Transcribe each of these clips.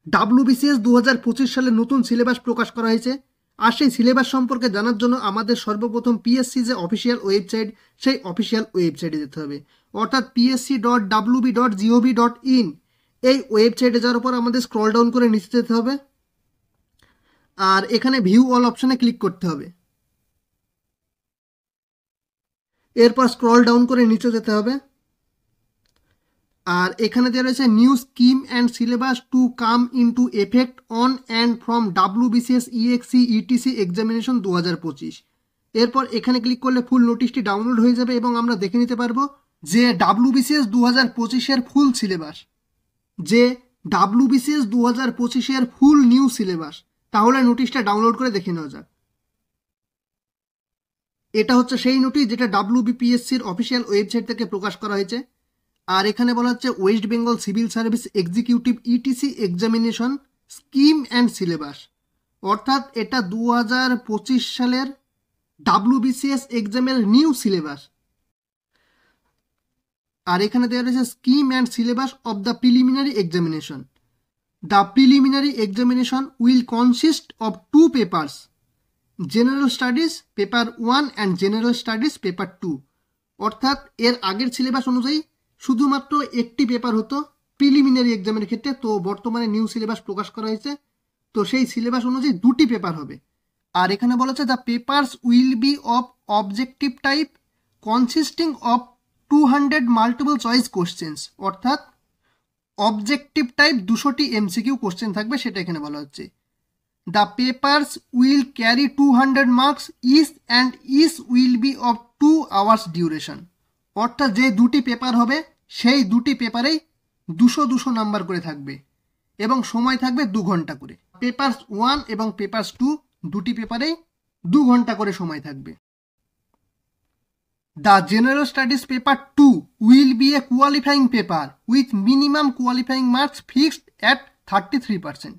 WBCS 2025 সালে নতুন syllabus প্রকাশ করা হয়েছে। আর সেই সিলেবাস সম্পর্কে জানার জন্য আমাদের সর্বপ্রথম পিএসসি যে অফিসিয়াল ওয়েবসাইট, সেই অফিসিয়াল ওয়েবসাইটে যেতে হবে, অর্থাৎ psc.wb.gov.in। এই ওয়েবসাইটে যাওয়ার পর আমাদের স্ক্রল ডাউন করে নিচে যেতে হবে, আর এখানে ভিউ অল অপশানে ক্লিক করতে হবে। এরপর স্ক্রল ডাউন করে নিচে যেতে হবে, আর এখানে দেওয়া রয়েছে new scheme and syllabus to come into effect on and from WBCS EXE ETC examination 2025। এরপর এখানে ক্লিক করলে ফুল নোটিশটি ডাউনলোড হয়ে যাবে এবং আমরা দেখে নিতে পারবো যে WBCS 2025-এর ফুল সিলেবাস, যে WBCS 2025-এর ফুল নিউ সিলেবাস। তাহলে নোটিশটা ডাউনলোড করে দেখে নেওয়া যাক। এটা হচ্ছে সেই নোটিশ যেটা WBPSCর অফিসিয়াল ওয়েবসাইট থেকে প্রকাশ করা হয়েছে। আর এখানে বলা হচ্ছে West Bengal civil service executive ETC examination scheme and syllabus, অর্থাৎ এটা 2025 সালের WBCS এক্সামের নিউ সিলেবাস। আর এখানে দেওয়া রয়েছে scheme and syllabus of the preliminary examination. The preliminary examination will consist of 2 papers, general studies paper 1 and general studies paper 2। অর্থাৎ এর আগের সিলেবাস অনুযায়ী শুধুমাত্র একটি পেপার হতো প্রিলিমিনারি এক্সামের ক্ষেত্রে, তো বর্তমানে নিউ সিলেবাস প্রকাশ করা হয়েছে, তো সেই সিলেবাস অনুযায়ী 2টি পেপার হবে। আর এখানে বলা হচ্ছে the papers will be of objective type consisting of 200 multiple choice questions, অর্থাৎ অবজেক্টিভ টাইপ 200টি MCQ কোশ্চেন থাকবে, সেটা এখানে বলা হচ্ছে। The papers will carry 200 marks each and each will be of 2 hours duration, অর্থাৎ যে 2টি পেপার হবে সেই 2টি পেপারেই 200 নাম্বার করে থাকবে এবং সময় থাকবে 2 ঘন্টা করে। পেপার্স 1 এবং পেপার্স 2 দুটি পেপারেই 2 ঘন্টা করে সময় থাকবে। The general studies paper 2 will be a qualifying paper with minimum qualifying marks fixed at 33%,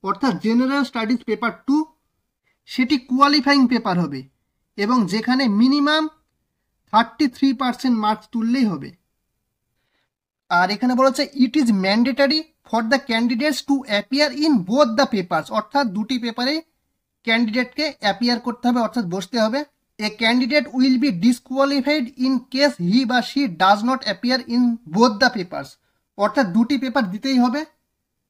অর্থাৎ জেনারেল স্টাডিজ পেপার 2 সেটি কোয়ালিফাইং পেপার হবে এবং যেখানে মিনিমাম 33% মার্কস তুললেই হবে। আর এখানে বলা হচ্ছে it is mandatory for the candidates to appear in both the papers, অর্থাৎ দুটি পেপারে ক্যান্ডিডেটকে অ্যাপিয়ার করতে হবে, অর্থাৎ বসতে হবে। A candidate will be disqualified in case he বা she does not appear in both the papers, অর্থাৎ দুটি পেপার দিতেই হবে।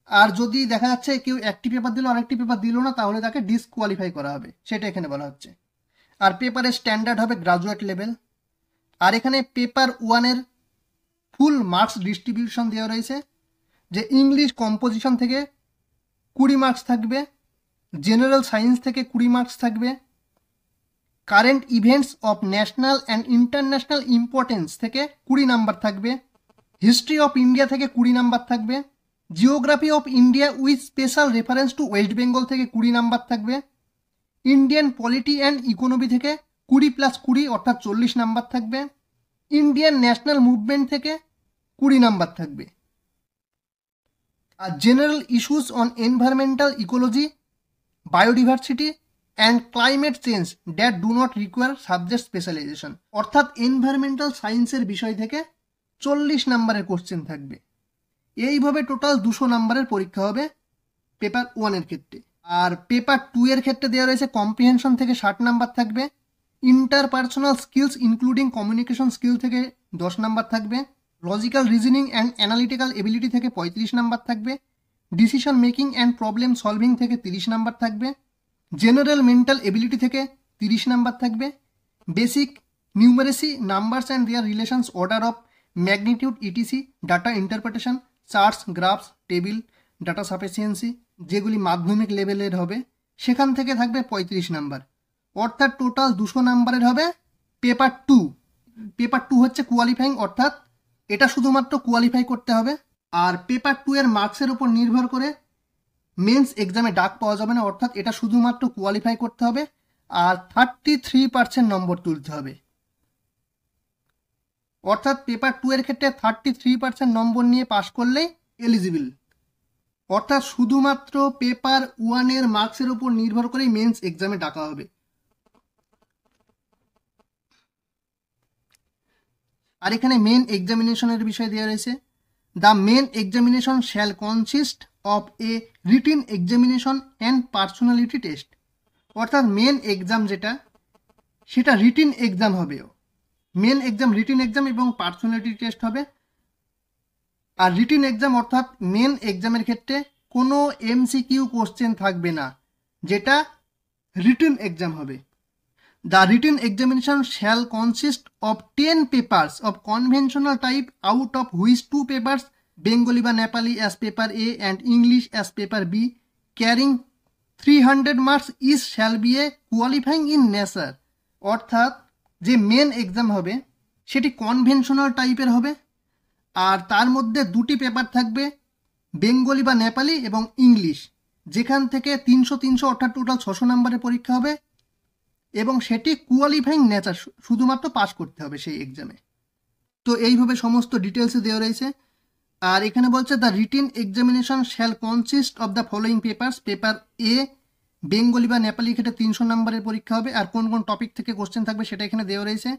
আর যদি দেখা যাচ্ছে কেউ একটি পেপার দিল আরেকটি পেপার দিল না, তাহলে তাকে ডিসকোয়ালিফাই করা হবে, সেটা এখানে বলা হচ্ছে। আর পেপারের স্ট্যান্ডার্ড হবে গ্রাজুয়েট লেভেল। আর এখানে পেপার 1-এর ফুল মার্কস ডিস্ট্রিবিউশন দেওয়া রয়েছে, যে ইংলিশ কম্পোজিশন থেকে 20 মার্কস থাকবে, জেনারেল সায়েন্স থেকে 20 মার্কস থাকবে, current events of national and international importance থেকে 20 নাম্বার থাকবে, হিস্ট্রি অফ ইন্ডিয়া থেকে 20 নাম্বার থাকবে, geography of India with special reference to West Bengal থেকে 20 নাম্বার থাকবে, ইন্ডিয়ান পলিটি অ্যান্ড ইকোনমি থেকে 20+20 অর্থাৎ 40 নাম্বার থাকবে, ইন্ডিয়ান ন্যাশনাল মুভমেন্ট থেকে 20 নাম্বার থাকবে। আর general issues on environmental ecology, biodiversity and climate change that do not require subject specialization, অর্থাৎ environmental সায়েন্সের বিষয় থেকে 40 নাম্বারের কোশ্চেন থাকবে। এইভাবে টোটাল 200 নাম্বারের পরীক্ষা হবে পেপার 1-এর ক্ষেত্রে। আর পেপার 2-এর ক্ষেত্রে দেওয়া রয়েছে কম্প্রিহেনশন থেকে 60 নাম্বার থাকবে, interpersonal skills including communication skill থেকে 10 নাম্বার থাকবে, logical reasoning and analytical ability থেকে 35 নাম্বার থাকবে, decision making and problem solving থেকে 30 নাম্বার থাকবে, জেনারেল মেন্টাল এবিলিটি থেকে 30 নাম্বার থাকবে, basic numeracy numbers and their relations order of magnitude etc, data interpretation, charts graphs table, data sufficiency, যেগুলি মাধ্যমিক লেভেলের হবে, সেখান থেকে থাকবে 35 নাম্বার, অর্থাৎ টোটাল 200 নাম্বারের হবে পেপার 2। পেপার 2 হচ্ছে কোয়ালিফাইং, অর্থাৎ এটা শুধুমাত্র কোয়ালিফাই করতে হবে। আর পেপার 2-এর মার্কসের উপর নির্ভর করে মেন্স এক্সামে ডাক পাওয়া যাবে না, অর্থাৎ এটা শুধুমাত্র কোয়ালিফাই করতে হবে আর 33% নম্বর তুলতে হবে। অর্থাৎ পেপার 2-এর ক্ষেত্রে 33% নম্বর নিয়ে পাশ করলেই এলিজিবল, অর্থাৎ শুধুমাত্র পেপার 1-এর মার্কসের উপর নির্ভর করেই মেন্স এক্সামে ডাকা হবে। আর এখানে মেন এক্সামিনেশনের বিষয় দেওয়া রয়েছে। The main examination shall consist of a written examination and personality test. অর্থাৎ মেন এক্সাম যেটা সেটা রিটিন এক্সাম হবে, মেন এক্সাম রিটিন এক্সাম এবং পার্সোনালিটি টেস্ট হবে। আর রিটিন এক্সাম অর্থাৎ মেন এক্সামের ক্ষেত্রে কোনো এমসিকিউ কোশ্চেন থাকবে না, যেটা রিটিন এক্সাম হবে। The written examination shall consist of 10 papers of conventional type, out of which 2 papers Bengali বা Nepali as paper A and English as paper B, carrying 300 marks is shall be a qualifying in nature. অর্থাৎ যে main exam হবে সেটি conventional টাইপের হবে, আর তার মধ্যে 2টি পেপার থাকবে বেঙ্গলি বা নেপালি এবং ইংলিশ, যেখান থেকে 300 অর্থাৎ টোটাল 600 নম্বরের পরীক্ষা হবে এবং সেটি কোয়ালিফাইং নেচার, শুধুমাত্র পাস করতে হবে সেই এক্সামে। তো এইভাবে সমস্ত ডিটেলসে দেওয়া রয়েছে। আর এখানে বলছে the written examination shall consist of the following papers. Paper A Bengali বা নেপালি ক্ষেত্রে 300 নম্বরের পরীক্ষা হবে, আর কোন কোন টপিক থেকে কোশ্চেন থাকবে সেটা এখানে দেওয়া রয়েছে।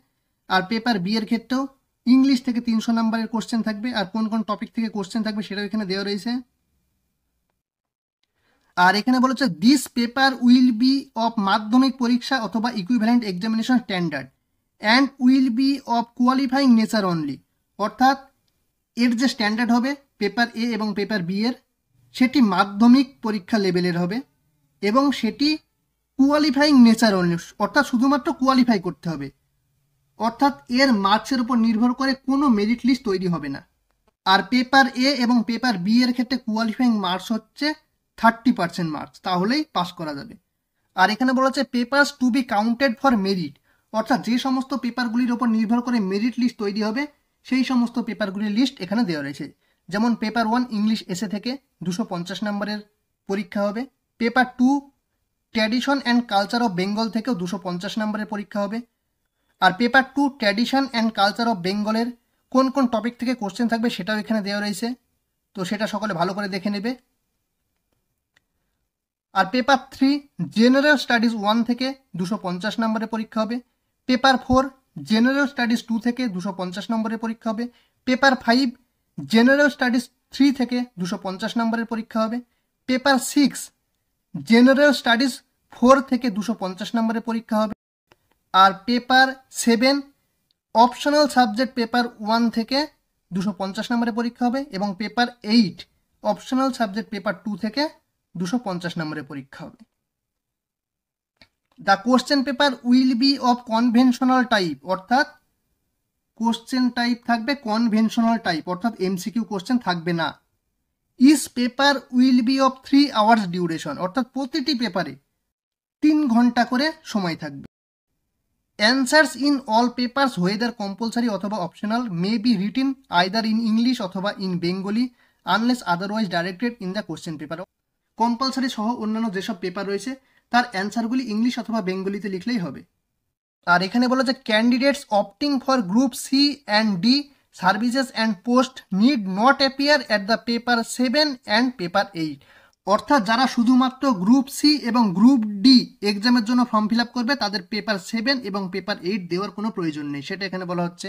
আর পেপার বি এর ক্ষেত্রেও ইংলিশ থেকে 300 নম্বরের কোশ্চেন থাকবে, আর কোন কোন টপিক থেকে কোশ্চেন থাকবে সেটাও এখানে দেওয়া রয়েছে। আর এখানে বলেছে this paper will be of মাধ্যমিক পরীক্ষা অথবা equivalent examination standard and will be of qualifying nature only. অর্থাৎ এর যে স্ট্যান্ডার্ড হবে পেপার এ এবং পেপার বি এর, সেটি মাধ্যমিক পরীক্ষা লেভেলের হবে এবং সেটি কোয়ালিফাইং নেচার অনলি, অর্থাৎ শুধুমাত্র কোয়ালিফাই করতে হবে। অর্থাৎ এর মার্কসের উপর নির্ভর করে কোনো মেরিট লিস্ট তৈরি হবে না। আর পেপার এ এবং পেপার বি এর ক্ষেত্রে কোয়ালিফাইং মার্কস হচ্ছে 30% মার্কস, তাহলেই পাস করা যাবে। আর এখানে বলা হচ্ছে papers to be counted for merit, অর্থাৎ যে সমস্ত পেপারগুলির ওপর নির্ভর করে মেরিট লিস্ট তৈরি হবে সেই সমস্ত পেপারগুলির লিস্ট এখানে দেওয়া রয়েছে। যেমন পেপার 1 ইংলিশ এসে থেকে 250 নম্বরের পরীক্ষা হবে, paper 2 tradition and culture of Bengal থেকেও 250 নম্বরের পরীক্ষা হবে। আর paper 2 tradition and culture of বেঙ্গলের কোন কোন টপিক থেকে কোশ্চেন থাকবে সেটাও এখানে দেওয়া রয়েছে, তো সেটা সকলে ভালো করে দেখে নেবে। আর পেপার 3 জেনারেল স্টাডিজ 1 থেকে 250 নম্বরের পরীক্ষা হবে, পেপার 4 জেনারেল স্টাডিজ 2 থেকে 250 নম্বরের পরীক্ষা হবে, পেপার 5 জেনারেল স্টাডিজ 3 থেকে 250 নম্বরের পরীক্ষা হবে, পেপার 6 জেনারেল স্টাডিজ 4 থেকে 250 নম্বরের পরীক্ষা হবে। আর পেপার 7 অপশনাল সাবজেক্ট পেপার 1 থেকে 250 নম্বরের পরীক্ষা হবে এবং পেপার 8 অপশনাল সাবজেক্ট পেপার 2 থেকে 250 নম্বরের পরীক্ষা হবে। The question paper will be of conventional type, অর্থাৎ কোশ্চেন টাইপ থাকবে কনভেনশনাল টাইপ, অর্থাৎ এমসিকিউ কোশ্চেন থাকবে না। This paper will be of 3 hours duration, অর্থাৎ প্রতিটি পেপারে 3 ঘন্টা করে সময় থাকবে। Answers in all papers whether compulsory অথবা optional may be written either in English অথবা in Bengali unless otherwise directed in the question paper. Compulsory সহ অন্যান্য যেসব পেপার রয়েছে তার অ্যান্সারগুলি ইংলিশ অথবা বেঙ্গলিতে লিখলেই হবে। আর এখানে বলা যে candidates opting for group C and D services and post need not appear at the paper 7 অ্যান্ড পেপার 8। অর্থাৎ যারা শুধুমাত্র গ্রুপ সি এবং গ্রুপ ডি এক্সামের জন্য ফর্ম ফিল আপ করবে তাদের পেপার 7 এবং পেপার 8 দেওয়ার কোনো প্রয়োজন নেই, সেটা এখানে বলা হচ্ছে।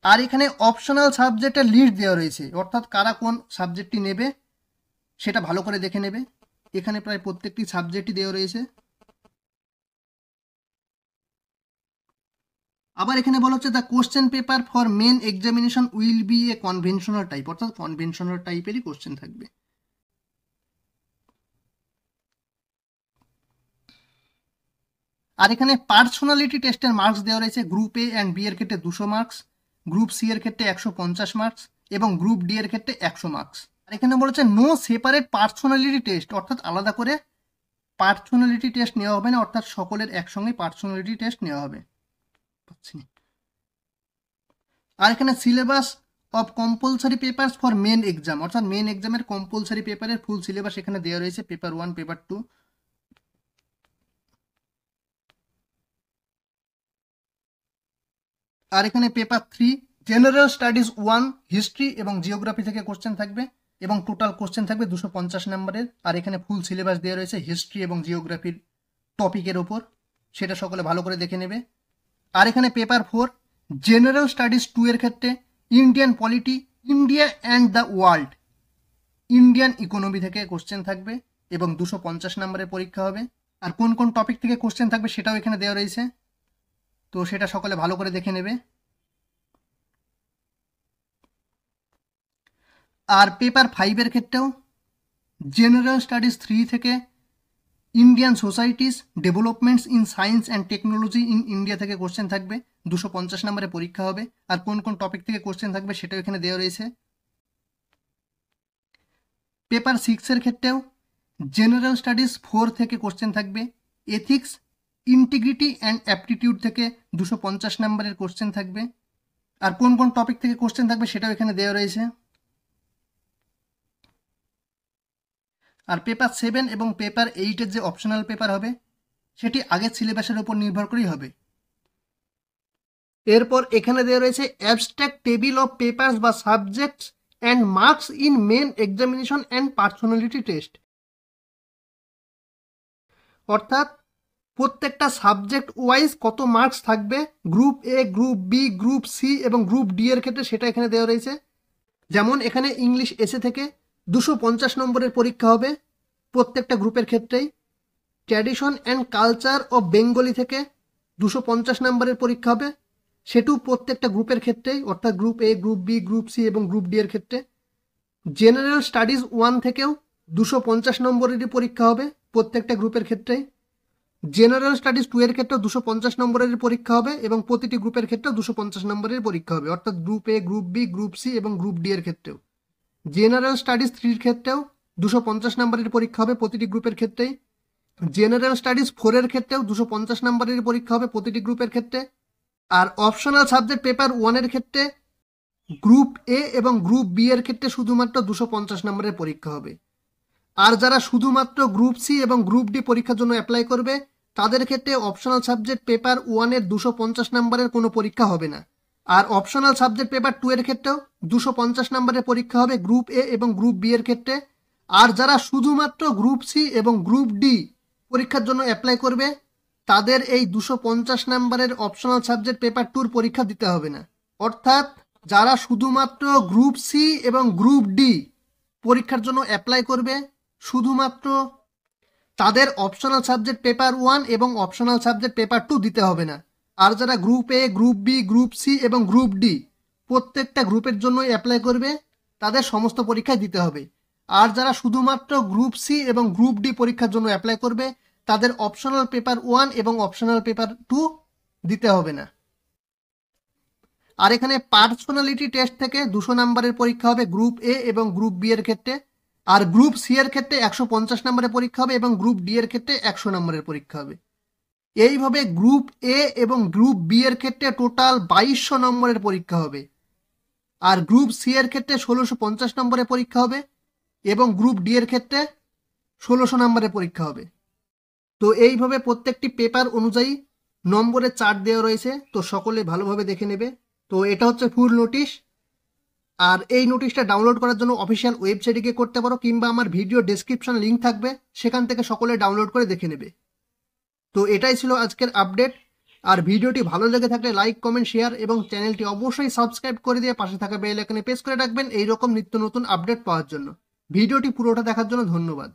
আর এখানে অপশনাল সাবজেক্টের লিস্ট দেওয়া রয়েছে, অর্থাৎ কারা কোন সাবজেক্টটি নেবে সেটা ভালো করে দেখে নেবে। এখানে প্রায় প্রত্যেকটি সাবজেক্টই দেওয়া রয়েছে। আবার এখানে বলা হচ্ছে the question paper for main examination will be a conventional type, অর্থাৎ কনভেনশনাল টাইপেরই কোশ্চেন থাকবে। আর এখানে পার্সোনালিটি টেস্টের মার্কস দেওয়া রয়েছে। গ্রুপ এ অ্যান্ড বি এর ক্ষেত্রে 200 মার্কস, গ্রুপ সি এর ক্ষেত্রে 150 মার্কস এবং গ্রুপ ডি এর ক্ষেত্রে 100 মার্কস। আর এখানে বলেছে নো সেপারেট পার্সোনালিটি টেস্ট, অর্থাৎ আলাদা করে পার্সোনালিটি টেস্ট নেওয়া হবে না, অর্থাৎ সকলের একসঙ্গে পার্সোনালিটি টেস্ট নেওয়া হবে। আর এখানে syllabus of compulsory papers for main exam, অর্থাৎ মেন এক্সামের কম্পালসারি পেপারের ফুল সিলেবাস এখানে দেওয়া রয়েছে, পেপার 1 পেপার 2। আর এখানে পেপার 3 জেনারেল স্টাডিজ 1 হিস্ট্রি এবং জিওগ্রাফি থেকে কোশ্চেন থাকবে এবং টোটাল কোশ্চেন থাকবে 250 নম্বরের। আর এখানে ফুল সিলেবাস দেওয়া রয়েছে হিস্ট্রি এবং জিওগ্রাফির টপিকের ওপর, সেটা সকলে ভালো করে দেখে নেবে। আর এখানে পেপার 4 জেনারেল স্টাডিজ 2 এর ক্ষেত্রে Indian polity, India and the world Indian economy থেকে কোশ্চেন থাকবে এবং 250 নম্বরের পরীক্ষা হবে। আর কোন কোন টপিক থেকে কোশ্চেন থাকবে সেটাও এখানে দেওয়া রয়েছে, তো সেটা সকলে ভালো করে দেখে নেবে। আর পেপার 5-এর ক্ষেত্রেও জেনারেল স্টাডিজ 3 থেকে Indian societies developments in science and technology in India থেকে কোশ্চেন থাকবে, 250 নম্বরের পরীক্ষা হবে। আর কোন কোন টপিক থেকে কোশ্চেন থাকবে সেটাও এখানে দেওয়া রয়েছে। পেপার 6-এর ক্ষেত্রেও জেনারেল স্টাডিজ 4 থেকে কোশ্চেন থাকবে, এথিক্স, ইন্টিগ্রিটি অ্যান্ড অ্যাপটিটিউড থেকে 250 নম্বরের কোশ্চেন থাকবে। আর কোন কোন টপিক থেকে কোশ্চেন থাকবে সেটাও এখানে দেওয়া রয়েছে। আর পেপার 7 এবং পেপার 8-এর যে অপশনাল পেপার হবে সেটি আগের সিলেবাসের উপর নির্ভর করেই হবে। এরপর এখানে দেওয়া রয়েছে অ্যাবস্ট্রাক্ট টেবিল অফ পেপারস বা subjects and marks in main examination and personality test, অর্থাৎ প্রত্যেকটা সাবজেক্ট ওয়াইজ কত মার্কস থাকবে group A, group B, group C এবং গ্রুপ ডি এর ক্ষেত্রে সেটা এখানে দেওয়া রয়েছে। যেমন এখানে ইংলিশ এসে থেকে 250 নম্বরের পরীক্ষা হবে প্রত্যেকটা গ্রুপের ক্ষেত্রেই। Tradition and culture of Bengali থেকে 250 নম্বরের পরীক্ষা হবে, সেটু প্রত্যেকটা গ্রুপের ক্ষেত্রেই, অর্থাৎ group A, group B, group C এবং গ্রুপ ডি এর ক্ষেত্রে। জেনারেল স্টাডিজ 1 থেকেও 250 নম্বরেরই পরীক্ষা হবে প্রত্যেকটা গ্রুপের ক্ষেত্রেই। জেনারেল স্টাডিজ 2 এর ক্ষেত্রেও 250 নম্বরের পরীক্ষা হবে এবং প্রতিটি গ্রুপের ক্ষেত্রেও 250 নম্বরের পরীক্ষা হবে, অর্থাৎ group A, group B, group C এবং গ্রুপ ডি এর ক্ষেত্রেও। জেনারেল স্টাডিজ 3 এর ক্ষেত্রেও 250 নম্বরের পরীক্ষা হবে প্রতিটি গ্রুপের ক্ষেত্রেই। জেনারেল স্টাডিজ 4 এর ক্ষেত্রেও 250 নম্বরের পরীক্ষা হবে প্রতিটি গ্রুপের ক্ষেত্রে। আর অপশনাল সাবজেক্ট পেপার 1 এর ক্ষেত্রে গ্রুপ এ এবং গ্রুপ বি এর ক্ষেত্রে শুধুমাত্র 250 নম্বরের পরীক্ষা হবে। আর যারা শুধুমাত্র গ্রুপ সি এবং গ্রুপ ডি পরীক্ষার জন্য অ্যাপ্লাই করবে তাদের ক্ষেত্রে অপশনাল সাবজেক্ট পেপার 1 এর 250 নম্বরের কোনো পরীক্ষা হবে না। আর অপশনাল সাবজেক্ট পেপার 2 এর ক্ষেত্রেও 250 নম্বরের পরীক্ষা হবে গ্রুপ এ এবং গ্রুপ বি এর ক্ষেত্রে। আর যারা শুধুমাত্র গ্রুপ সি এবং গ্রুপ ডি পরীক্ষার জন্য অ্যাপ্লাই করবে তাদের এই 250 নম্বরের অপশনাল সাবজেক্ট পেপার 2 পরীক্ষা দিতে হবে না। অর্থাৎ যারা শুধুমাত্র গ্রুপ সি এবং গ্রুপ ডি পরীক্ষার জন্য অ্যাপ্লাই করবে শুধুমাত্র তাদের অপশনাল সাবজেক্ট পেপার 1 এবং অপশনাল সাবজেক্ট পেপার 2 দিতে হবে না। আর যারা group A, group B, group C এবং গ্রুপ ডি প্রত্যেকটা গ্রুপের জন্যই অ্যাপ্লাই করবে তাদের সমস্ত পরীক্ষায় দিতে হবে। আর যারা শুধুমাত্র গ্রুপ সি এবং গ্রুপ ডি পরীক্ষার জন্য অ্যাপ্লাই করবে তাদের অপশনাল পেপার 1 এবং অপশনাল পেপার 2 দিতে হবে না। আর এখানে পার্সোনালিটি টেস্ট থেকে 200 নম্বরের পরীক্ষা হবে গ্রুপ এ এবং গ্রুপ বি এর ক্ষেত্রে। আর গ্রুপ সি এর ক্ষেত্রে 150 নম্বরের পরীক্ষা হবে এবং গ্রুপ ডি এর ক্ষেত্রে 100 নম্বরের পরীক্ষা হবে। এইভাবে গ্রুপ এ এবং গ্রুপ বি এর ক্ষেত্রে টোটাল 2200 নম্বরের পরীক্ষা হবে। আর গ্রুপ সি এর ক্ষেত্রে 1650 নম্বরের পরীক্ষা হবে এবং গ্রুপ ডি এর ক্ষেত্রে 1600 নম্বরের পরীক্ষা হবে। তো এইভাবে প্রত্যেকটি পেপার অনুযায়ী নম্বরের চার্ট দেওয়া রয়েছে, তো সকলে ভালোভাবে দেখে নেবে। তো এটা হচ্ছে ফুল নোটিশ। আর এই নোটিশটা ডাউনলোড করার জন্য অফিসিয়াল ওয়েবসাইটে গিয়ে করতে পারো কিংবা আমার ভিডিও ডেসক্রিপশন লিঙ্ক থাকবে সেখান থেকে সকলে ডাউনলোড করে দেখে নেবে। তো এটাই ছিল আজকের আপডেট। আর ভিডিওটি ভালো লেগে থাকলে লাইক, কমেন্ট, শেয়ার এবং চ্যানেলটি অবশ্যই সাবস্ক্রাইব করে দিয়ে পাশে থাকা বেল আইকনে প্রেস করে রাখবেন এইরকম নিত্য নতুন আপডেট পাওয়ার জন্য। ভিডিওটি পুরোটা দেখার জন্য ধন্যবাদ।